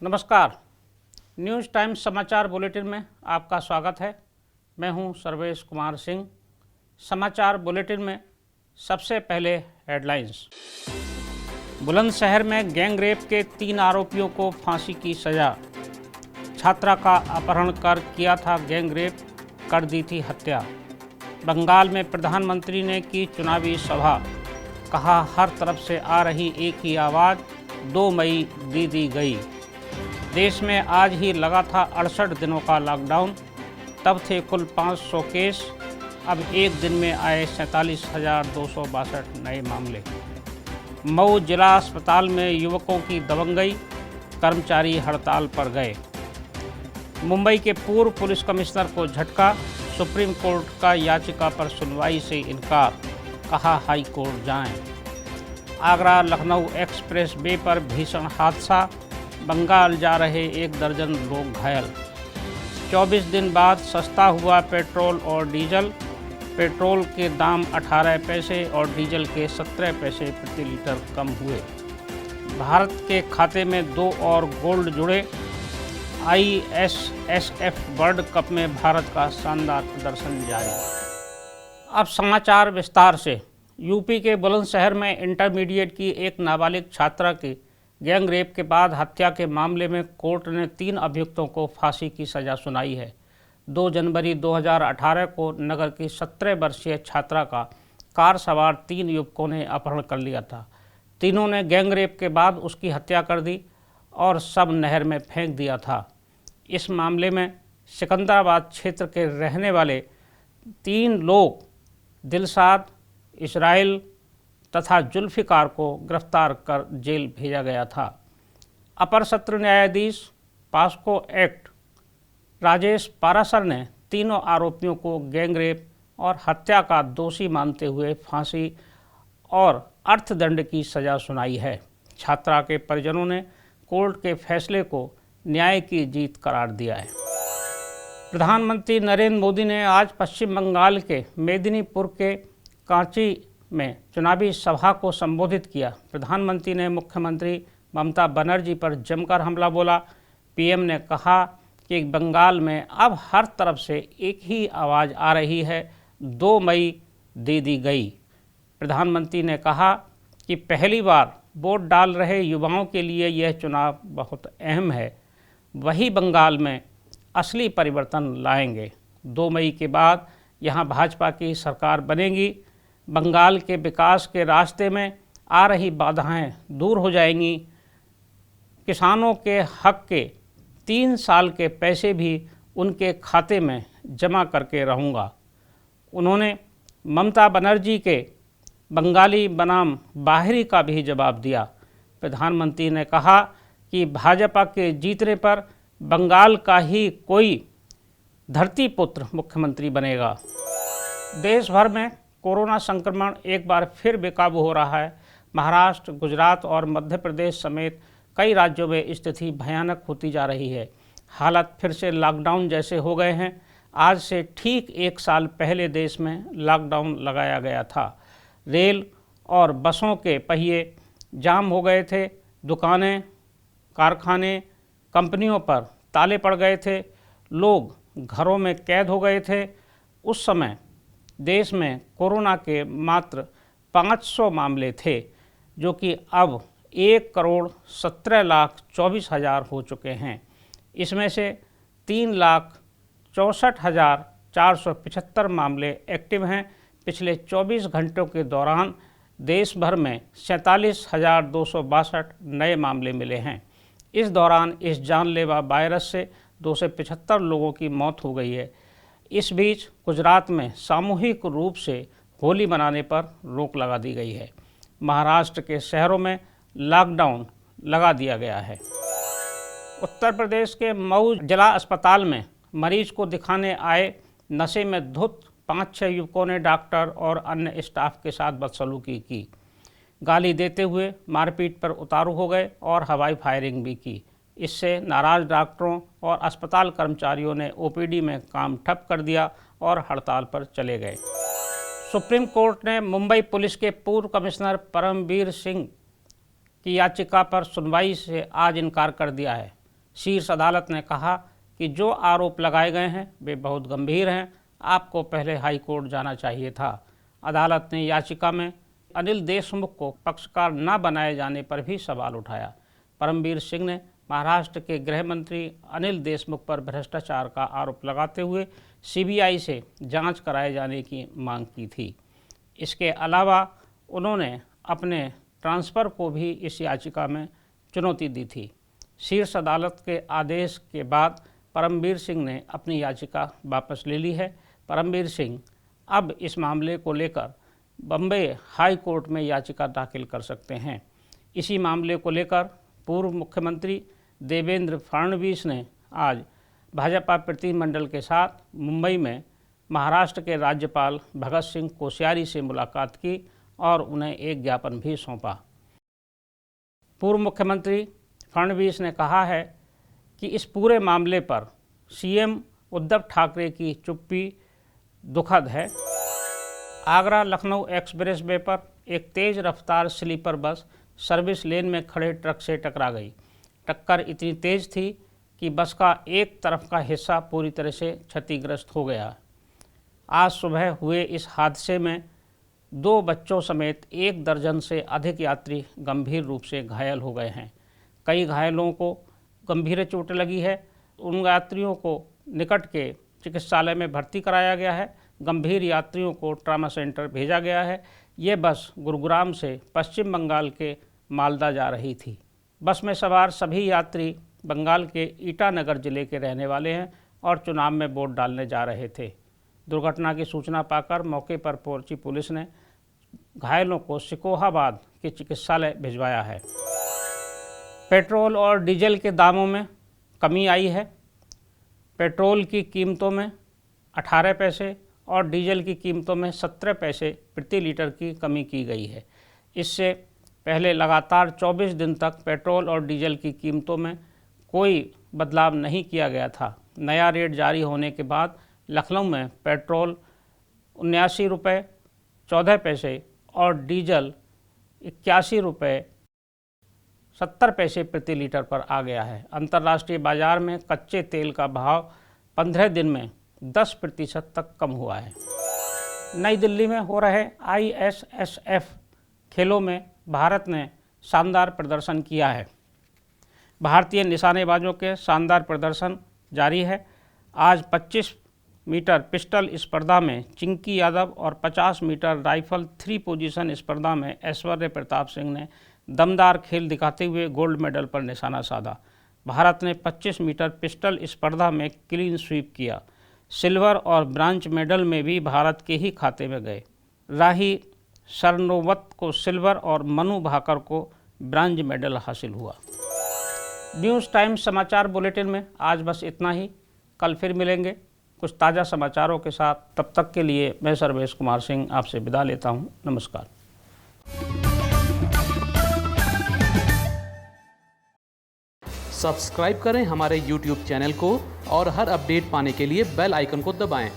नमस्कार। News times समाचार bulletin में आपका स्वागत है। मैं हूं सर्वेश कुमार सिंह। समाचार बुलेटिन में सबसे पहले हेडलाइंस। बुलंदशहर में गैंग रेप के 3 आरोपियों को फांसी की सजा। छात्रा का अपहरण कर किया था गैंग रेप, कर दी थी हत्या। बंगाल में प्रधानमंत्री ने की चुनावी सभा, कहा हर तरफ से आ रही एक ही आवाज़, 2 मई दी गई। देश में आज ही लगा था 68 दिनों का लॉकडाउन, तब थे कुल 500 केस, अब एक दिन में आए 47,262 नए मामले। मऊ जिला अस्पताल में युवकों की दबंगई, कर्मचारी हड़ताल पर गए। मुंबई के पूर्व पुलिस कमिश्नर को झटका, सुप्रीम कोर्ट का याचिका पर सुनवाई से इनकार, कहा हाई कोर्ट जाएं। आगरा लखनऊ एक्सप्रेस वे पर भीषण हादसा, बंगाल जा रहे 1 दर्जन लोग घायल। 24 दिन बाद सस्ता हुआ पेट्रोल और डीजल। पेट्रोल के दाम 18 पैसे और डीजल के 17 पैसे प्रति लीटर कम हुए। भारत के खाते में 2 और गोल्ड जुड़े। ISSF वर्ल्ड कप में भारत का शानदार प्रदर्शन जारी। अब समाचार विस्तार से। यूपी के बुलंदशहर में इंटरमीडिएट की एक नाबालिग छात्रा की गैंग रेप के बाद हत्या के मामले में कोर्ट ने 3 अभियुक्तों को फांसी की सजा सुनाई है। 2 जनवरी 2018 को नगर की 17 वर्षीय छात्रा का कार सवार 3 युवकों ने अपहरण कर लिया था। तीनों ने गैंग रेप के बाद उसकी हत्या कर दी और शव नहर में फेंक दिया था। इस मामले में सिकंदराबाद क्षेत्र के रहने वाले 3 लोग दिलशाद, इस्राइल तथा जुल्फिकार को गिरफ्तार कर जेल भेजा गया था। अपर सत्र न्यायाधीश पास्को एक्ट राजेश पारासर ने तीनों आरोपियों को गैंग रेप और हत्या का दोषी मानते हुए फांसी और अर्थदंड की सजा सुनाई है। छात्रा के परिजनों ने कोर्ट के फैसले को न्याय की जीत करार दिया है। प्रधानमंत्री नरेंद्र मोदी ने आज पश्चिम बंगाल के मेदिनीपुर के कांची में चुनावी सभा को संबोधित किया। प्रधानमंत्री ने मुख्यमंत्री ममता बनर्जी पर जमकर हमला बोला। पीएम ने कहा कि बंगाल में अब हर तरफ से एक ही आवाज़ आ रही है, 2 मई दी गई। प्रधानमंत्री ने कहा कि पहली बार वोट डाल रहे युवाओं के लिए यह चुनाव बहुत अहम है, वही बंगाल में असली परिवर्तन लाएंगे। 2 मई के बाद यहाँ भाजपा की सरकार बनेगी। बंगाल के विकास के रास्ते में आ रही बाधाएं दूर हो जाएंगी। किसानों के हक के 3 साल के पैसे भी उनके खाते में जमा करके रहूँगा। उन्होंने ममता बनर्जी के बंगाली बनाम बाहरी का भी जवाब दिया। प्रधानमंत्री ने कहा कि भाजपा के जीतने पर बंगाल का ही कोई धरती पुत्र मुख्यमंत्री बनेगा। देश भर में कोरोना संक्रमण एक बार फिर बेकाबू हो रहा है। महाराष्ट्र, गुजरात और मध्य प्रदेश समेत कई राज्यों में स्थिति भयानक होती जा रही है। हालात फिर से लॉकडाउन जैसे हो गए हैं। आज से ठीक 1 साल पहले देश में लॉकडाउन लगाया गया था। रेल और बसों के पहिए जाम हो गए थे। दुकानें, कारखाने, कंपनियों पर ताले पड़ गए थे। लोग घरों में कैद हो गए थे। उस समय देश में कोरोना के मात्र 500 मामले थे, जो कि अब 1,17,24,000 हो चुके हैं। इसमें से 3,64,475 मामले एक्टिव हैं। पिछले 24 घंटों के दौरान देश भर में 47,262 नए मामले मिले हैं। इस दौरान इस जानलेवा वायरस से 275 लोगों की मौत हो गई है। इस बीच गुजरात में सामूहिक रूप से होली मनाने पर रोक लगा दी गई है। महाराष्ट्र के शहरों में लॉकडाउन लगा दिया गया है। उत्तर प्रदेश के मऊ जिला अस्पताल में मरीज को दिखाने आए नशे में धुत 5-6 युवकों ने डॉक्टर और अन्य स्टाफ के साथ बदसलूकी की। गाली देते हुए मारपीट पर उतारू हो गए और हवाई फायरिंग भी की। इससे नाराज डॉक्टरों और अस्पताल कर्मचारियों ने ओपीडी में काम ठप कर दिया और हड़ताल पर चले गए। सुप्रीम कोर्ट ने मुंबई पुलिस के पूर्व कमिश्नर परमवीर सिंह की याचिका पर सुनवाई से आज इनकार कर दिया है। शीर्ष अदालत ने कहा कि जो आरोप लगाए गए हैं वे बहुत गंभीर हैं, आपको पहले हाई कोर्ट जाना चाहिए था। अदालत ने याचिका में अनिल देशमुख को पक्षकार न बनाए जाने पर भी सवाल उठाया। परमबीर सिंह ने महाराष्ट्र के गृह मंत्री अनिल देशमुख पर भ्रष्टाचार का आरोप लगाते हुए सीबीआई से जांच कराए जाने की मांग की थी। इसके अलावा उन्होंने अपने ट्रांसफ़र को भी इस याचिका में चुनौती दी थी। शीर्ष अदालत के आदेश के बाद परमबीर सिंह ने अपनी याचिका वापस ले ली है। परमबीर सिंह अब इस मामले को लेकर बम्बई हाई कोर्ट में याचिका दाखिल कर सकते हैं। इसी मामले को लेकर पूर्व मुख्यमंत्री देवेंद्र फडणवीस ने आज भाजपा प्रतिनिधिमंडल के साथ मुंबई में महाराष्ट्र के राज्यपाल भगत सिंह कोश्यारी से मुलाकात की और उन्हें एक ज्ञापन भी सौंपा। पूर्व मुख्यमंत्री फडणवीस ने कहा है कि इस पूरे मामले पर सीएम उद्धव ठाकरे की चुप्पी दुखद है। आगरा लखनऊ एक्सप्रेस वे पर एक तेज़ रफ्तार स्लीपर बस सर्विस लेन में खड़े ट्रक से टकरा गई। टक्कर इतनी तेज़ थी कि बस का एक तरफ का हिस्सा पूरी तरह से क्षतिग्रस्त हो गया। आज सुबह हुए इस हादसे में 2 बच्चों समेत 1 दर्जन से अधिक यात्री गंभीर रूप से घायल हो गए हैं। कई घायलों को गंभीर चोट लगी है। उन यात्रियों को निकट के चिकित्सालय में भर्ती कराया गया है। गंभीर यात्रियों को ट्रामा सेंटर भेजा गया है। ये बस गुरुग्राम से पश्चिम बंगाल के मालदा जा रही थी। बस में सवार सभी यात्री बंगाल के ईटानगर जिले के रहने वाले हैं और चुनाव में वोट डालने जा रहे थे। दुर्घटना की सूचना पाकर मौके पर पहुंची पुलिस ने घायलों को सिकोहाबाद के चिकित्सालय भिजवाया है। पेट्रोल और डीजल के दामों में कमी आई है। पेट्रोल की कीमतों में 18 पैसे और डीजल की कीमतों में 17 पैसे प्रति लीटर की कमी की गई है। इससे पहले लगातार 24 दिन तक पेट्रोल और डीजल की कीमतों में कोई बदलाव नहीं किया गया था। नया रेट जारी होने के बाद लखनऊ में पेट्रोल 79 रुपये 14 पैसे और डीजल 81 रुपये 70 पैसे प्रति लीटर पर आ गया है। अंतर्राष्ट्रीय बाजार में कच्चे तेल का भाव 15 दिन में 10% तक कम हुआ है। नई दिल्ली में हो रहे ISSF खेलों में भारत ने शानदार प्रदर्शन किया है। भारतीय निशानेबाजों के शानदार प्रदर्शन जारी है। आज 25 मीटर पिस्टल स्पर्धा में चिंकी यादव और 50 मीटर राइफल 3 पोजीशन स्पर्धा में ऐश्वर्य प्रताप सिंह ने दमदार खेल दिखाते हुए गोल्ड मेडल पर निशाना साधा। भारत ने 25 मीटर पिस्टल स्पर्धा में क्लीन स्वीप किया। सिल्वर और ब्रांज मेडल में भी भारत के ही खाते में गए। राही सरनोबत को सिल्वर और मनु भाकर को ब्रांज मेडल हासिल हुआ। न्यूज़ टाइम्स समाचार बुलेटिन में आज बस इतना ही। कल फिर मिलेंगे कुछ ताज़ा समाचारों के साथ। तब तक के लिए मैं सर्वेश कुमार सिंह आपसे विदा लेता हूँ। नमस्कार। सब्सक्राइब करें हमारे YouTube चैनल को और हर अपडेट पाने के लिए बेल आइकन को दबाएं।